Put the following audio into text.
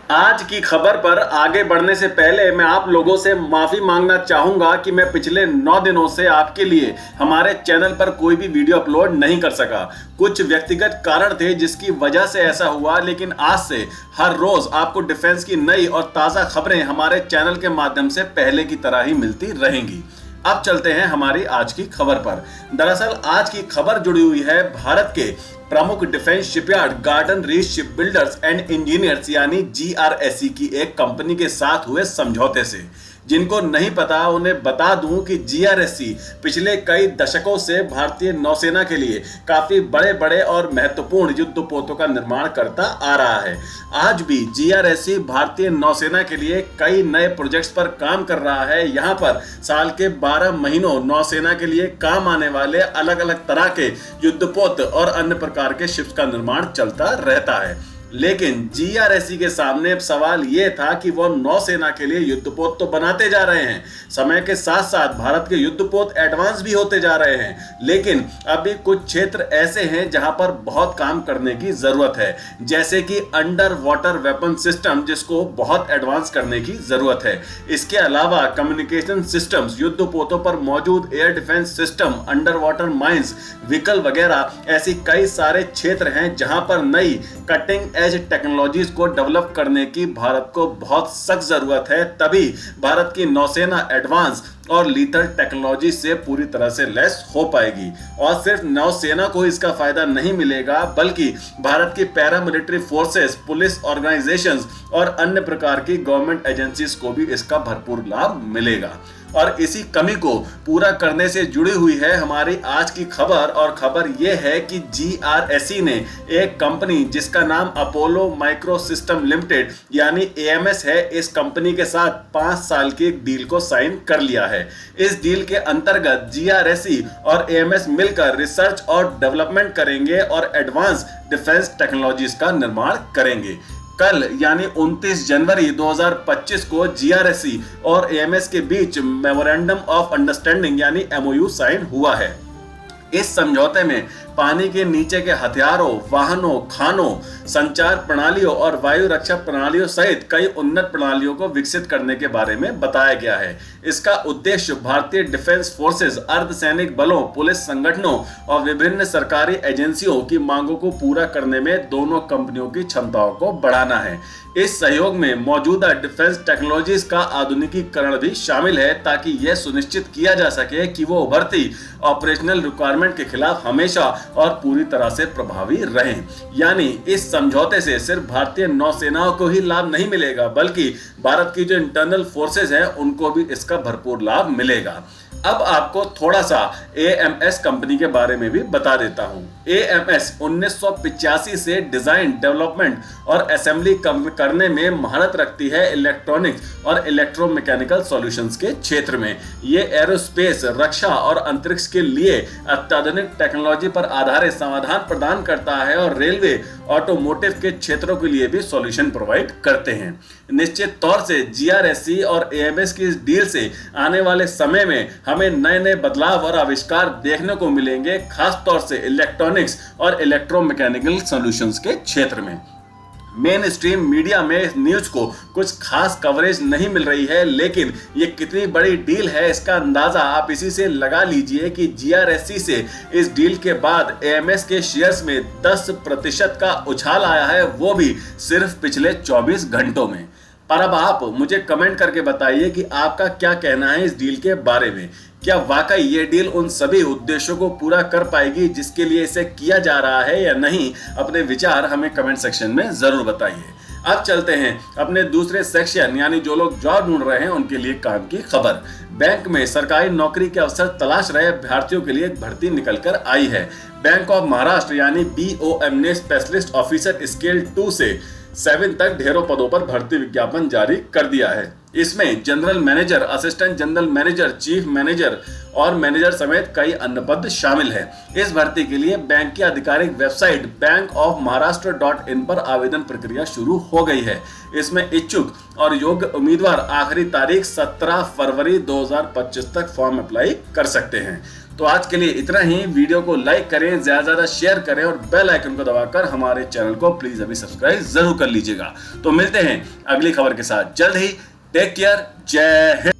आज की खबर पर आगे बढ़ने से पहले मैं आप लोगों से माफी मांगना चाहूंगा कि मैं पिछले 9 दिनों से आपके लिए हमारे चैनल पर कोई भी वीडियो अपलोड नहीं कर सका। कुछ व्यक्तिगत कारण थे जिसकी वजह से ऐसा हुआ, लेकिन आज से हर रोज आपको डिफेंस की नई और ताजा खबरें हमारे चैनल के माध्यम से पहले की तरह ही मिलती रहेंगी। अब चलते हैं हमारी आज की खबर पर। दरअसल आज की खबर जुड़ी हुई है भारत के प्रमुख defence shipyard garden reach ship builders and engineers यानी GRSE की एक कंपनी के साथ हुए समझौते से। जिनको नहीं पता उन्हें बता दूं कि GRSE पिछले कई दशकों से भारतीय नौसेना के लिए काफी बड़े बड़े और महत्वपूर्ण युद्धपोतों का निर्माण करता आ रहा है। आज भी GRSE भारतीय नौसेना के लिए कई नए प्रोजेक्ट्स पर काम कर रहा है। यहाँ पर साल के 12 महीनों नौसेना के लिए काम आने वाले अलग अलग तरह के युद्धपोत और अन्य प्रकार के शिप्स का निर्माण चलता रहता है। लेकिन GRSE के सामने अब सवाल यह था कि वो नौसेना के लिए युद्धपोत तो बनाते जा रहे हैं, समय के साथ साथ भारत के युद्धपोत एडवांस भी होते जा रहे हैं, लेकिन अभी कुछ क्षेत्र ऐसे हैं जहां पर बहुत काम करने की जरूरत है, जैसे कि अंडर वाटर वेपन सिस्टम, जिसको बहुत एडवांस करने की जरूरत है। इसके अलावा कम्युनिकेशन सिस्टम्स, युद्धपोतों पर मौजूद air defence system, under water mines, vehicle वगैरह, ऐसी कई सारे क्षेत्र हैं जहां पर नई कटिंग एज टेक्नोलॉजीज को डेवलप करने की भारत को बहुत सख्त जरूरत है। तभी भारत की नौसेना एडवांस और लीथल टेक्नोलॉजी से पूरी तरह से लैस हो पाएगी। और सिर्फ नौसेना को इसका फायदा नहीं मिलेगा, बल्कि भारत की पैरामिलिट्री फोर्सेस, पुलिस ऑर्गेनाइजेशंस और अन्य प्रकार की गवर्नमेंट एजेंसीज को भी इसका भरपूर लाभ मिलेगा। और इसी कमी को पूरा करने से जुड़ी हुई है हमारी आज की खबर। और खबर यह है कि GRSE ने एक कंपनी जिसका नाम अपोलो माइक्रो सिस्टम लिमिटेड यानी AMS है, इस कंपनी के साथ 5 साल की एक डील को साइन कर लिया है। इस डील के अंतर्गत GRSE और AMS मिलकर रिसर्च और डेवलपमेंट करेंगे और एडवांस डिफेंस टेक्नोलॉजीज का निर्माण करेंगे। कल यानी 29 जनवरी 2025 को GRSE और AMS के बीच मेमोरेंडम ऑफ अंडरस्टैंडिंग यानी MOU साइन हुआ है। इस समझौते में पानी के नीचे के हथियारों, वाहनों, खानों, संचार प्रणालियों और वायु रक्षा प्रणालियों सहित कई उन्नत प्रणालियों को विकसित करने के बारे में बताया गया है। इसका उद्देश्य भारतीय डिफेंस फोर्सेस, अर्धसैनिक बलों, पुलिस संगठनों और विभिन्न सरकारी एजेंसियों की मांगों को पूरा करने में दोनों कंपनियों की क्षमताओं को बढ़ाना है। इस सहयोग में मौजूदा डिफेंस टेक्नोलॉजीज का आधुनिकीकरण भी शामिल है, ताकि यह सुनिश्चित किया जा सके कि वो उभरती ऑपरेशनल रिक्वायरमेंट के खिलाफ हमेशा और पूरी तरह से प्रभावी रहें। यानी इस समझौते से सिर्फ भारतीय नौसेना को ही लाभ नहीं मिलेगा, बल्कि भारत की जो इंटरनल फोर्सेज हैं उनको भी इसका भरपूर लाभ मिलेगा। अब आपको थोड़ा सा AMS कंपनी के बारे में भी बता देता हूं। AMS 1985 से डिजाइन, डेवलपमेंट और असेंबली करने में महारत रखती है इलेक्ट्रॉनिक्स और इलेक्ट्रोमैकेनिकल सॉल्यूशंस के क्षेत्र में। ये एरोस्पेस, रक्षा और अंतरिक्ष के लिए अत्याधुनिक टेक्नोलॉजी पर आधारित समाधान प्रदान करता है और रेलवे, ऑटोमोटिव के क्षेत्रों के लिए भी सॉल्यूशन प्रोवाइड करते हैं। निश्चित तौर से GRSE और AMS की इस डील से आने वाले समय में हमें नए नए बदलाव और आविष्कार देखने को मिलेंगे, खास तौर से इलेक्ट्रॉनिक्स और इलेक्ट्रोमैकेनिकल सॉल्यूशंस के क्षेत्र में। मेन स्ट्रीम मीडिया में इस न्यूज को कुछ खास कवरेज नहीं मिल रही है, लेकिन ये कितनी बड़ी डील है इसका अंदाजा आप इसी से लगा लीजिए कि GRSE से इस डील के बाद AMS के शेयर्स में 10% का उछाल आया है, वो भी सिर्फ पिछले 24 घंटों में। पर अब आप मुझे कमेंट करके बताइए कि आपका क्या कहना है इस डील के बारे में। क्या वाकई ये डील उन सभी उद्देश्यों को पूरा कर पाएगी जिसके लिए इसे किया जा रहा है या नहीं? अपने विचार हमें कमेंट सेक्शन में जरूर बताइए। अब चलते हैं अपने दूसरे सेक्शन, यानी जो लोग जॉब ढूंढ रहे हैं उनके लिए काम की खबर। बैंक में सरकारी नौकरी के अवसर तलाश रहे अभ्यर्थियों के लिए एक भर्ती निकलकर आई है। बैंक ऑफ महाराष्ट्र यानी BOM ने स्पेशलिस्ट ऑफिसर स्केल 2 से 7 तक ढेरों पदों पर भर्ती विज्ञापन जारी कर दिया है। इसमें general manager, assistant general manager, chief manager और मैनेजर समेत कई अन्य पद शामिल हैं। इस भर्ती के लिए बैंक की आधिकारिक वेबसाइट bankofmaharashtra.in पर आवेदन प्रक्रिया शुरू हो गई है। इसमें इच्छुक और योग्य उम्मीदवार आखिरी तारीख 17 फरवरी 2025 तक फॉर्म अप्लाई कर सकते हैं। तो आज के लिए इतना ही। वीडियो को लाइक करें, ज्यादा से ज्यादा शेयर करें और बेल आइकन को दबाकर हमारे चैनल को प्लीज अभी सब्सक्राइब जरूर कर लीजिएगा। तो मिलते हैं अगली खबर के साथ जल्द ही। टेक केयर, जय हिंद।